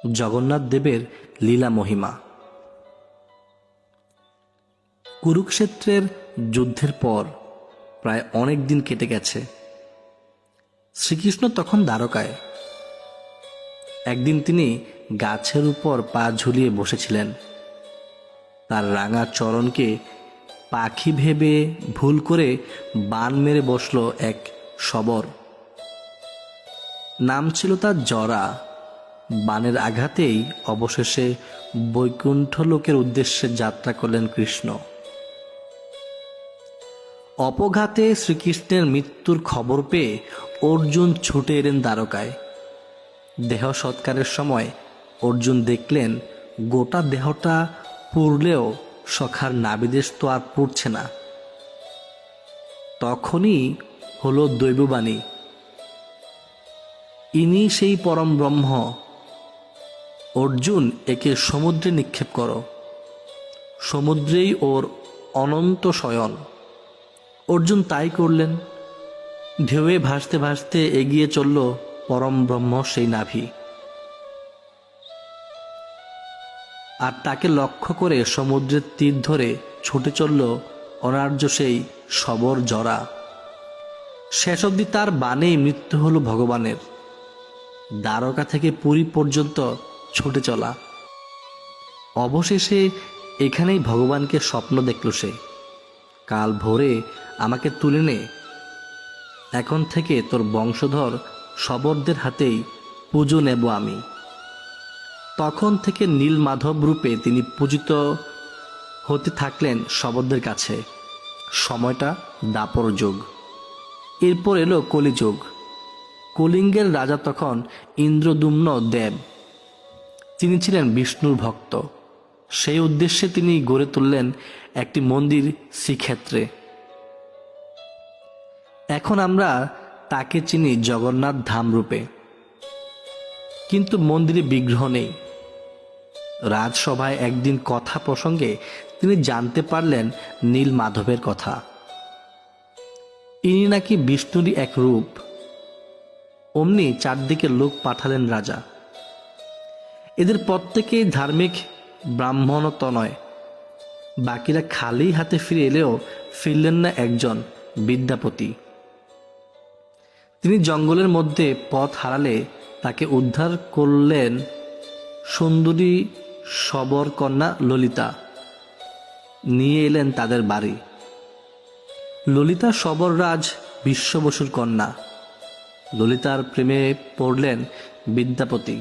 জগন্নাথ দেবের লীলা মহিমা। কুরুক্ষেত্রের যুদ্ধের পর প্রায় অনেক দিন কেটে গেছে। শ্রীকৃষ্ণ তখন দ্বারকায়। একদিন তিনি গাছের উপর পা ঝুলিয়ে বসেছিলেন। তার রাঙা চরণকে পাখি ভেবে ভুল করে বান মেরে বসল এক শবর। নাম ছিল তার জরা। বানের আঘাতেই অবশেষে বৈকুণ্ঠ লোকের উদ্দেশ্যে যাত্রা করলেন কৃষ্ণ। অপঘাতে শ্রীকৃষ্ণের মৃত্যুর খবর পেয়ে অর্জুন ছুটে এলেন দ্বারকায়। দেহ সৎকারের সময় অর্জুন দেখলেন গোটা দেহটা পুড়লেও সখার নাভিদেশ তো আর পুড়ছে না। তখনই হলো দৈববাণী, ইনি সেই পরম ব্রহ্ম। অর্জুন, একে সমুদ্রে নিক্ষেপ করো, সমুদ্রেই ওর অনন্ত শয়ন। অর্জুন তাই করলেন। ঢেউয়ে ভাসতে ভাসতে এগিয়ে চলল পরম ব্রহ্ম সেই নাভি। আর তাকে লক্ষ্য করে সমুদ্রের তীর ধরে ছুটে চলল অনার্য সেই শবর জরা। শেষ অবধি তার বাণেই মৃত্যু হলো ভগবানের। দ্বারকা থেকে পুরী পর্যন্ত ছুটে চলা। অবশেষে এখানেই ভগবানকে স্বপ্ন দেখল সে, কাল ভোরে আমাকে তুলে নে, এখন থেকে তোর বংশধর শবরদের হাতেই পুজো নেব আমি। তখন থেকে নীল মাধব রূপে তিনি পূজিত হতে থাকলেন শবরদের কাছে। সময়টা দাপর যুগ। এরপর এলো কলিযুগ। কলিঙ্গের রাজা তখন ইন্দ্রদুম্ন দেব। তিনি ছিলেন বিষ্ণুর ভক্ত। সেই উদ্দেশ্যে তিনি গড়ে তুললেন একটি মন্দির শ্রীক্ষেত্রে। এখন আমরা তাকে চিনি জগন্নাথ ধাম রূপে, কিন্তু মন্দিরে বিগ্রহ নেই। রাজসভায় একদিন কথা প্রসঙ্গে তিনি জানতে পারলেন নীল মাধবের কথা। ইনি নাকি বিষ্ণুরই এক রূপ। অমনি চারদিকে লোক পাঠালেন রাজা। এদের প্রত্যেকেই ধার্মিক ব্রাহ্মণ তনয়। বাকিরা খালি হাতে ফিরে এলেও ফিরলেন না একজন, বিদ্যাপতি। তিনি জঙ্গলের মধ্যে পথ হারালে তাকে উদ্ধার করলেন সুন্দরী শবর কন্যা ললিতা। নিয়ে এলেন তাদের বাড়ি। ললিতা শবররাজ বিশ্ব বসুর কন্যা। ললিতার প্রেমে পড়লেন বিদ্যাপতি।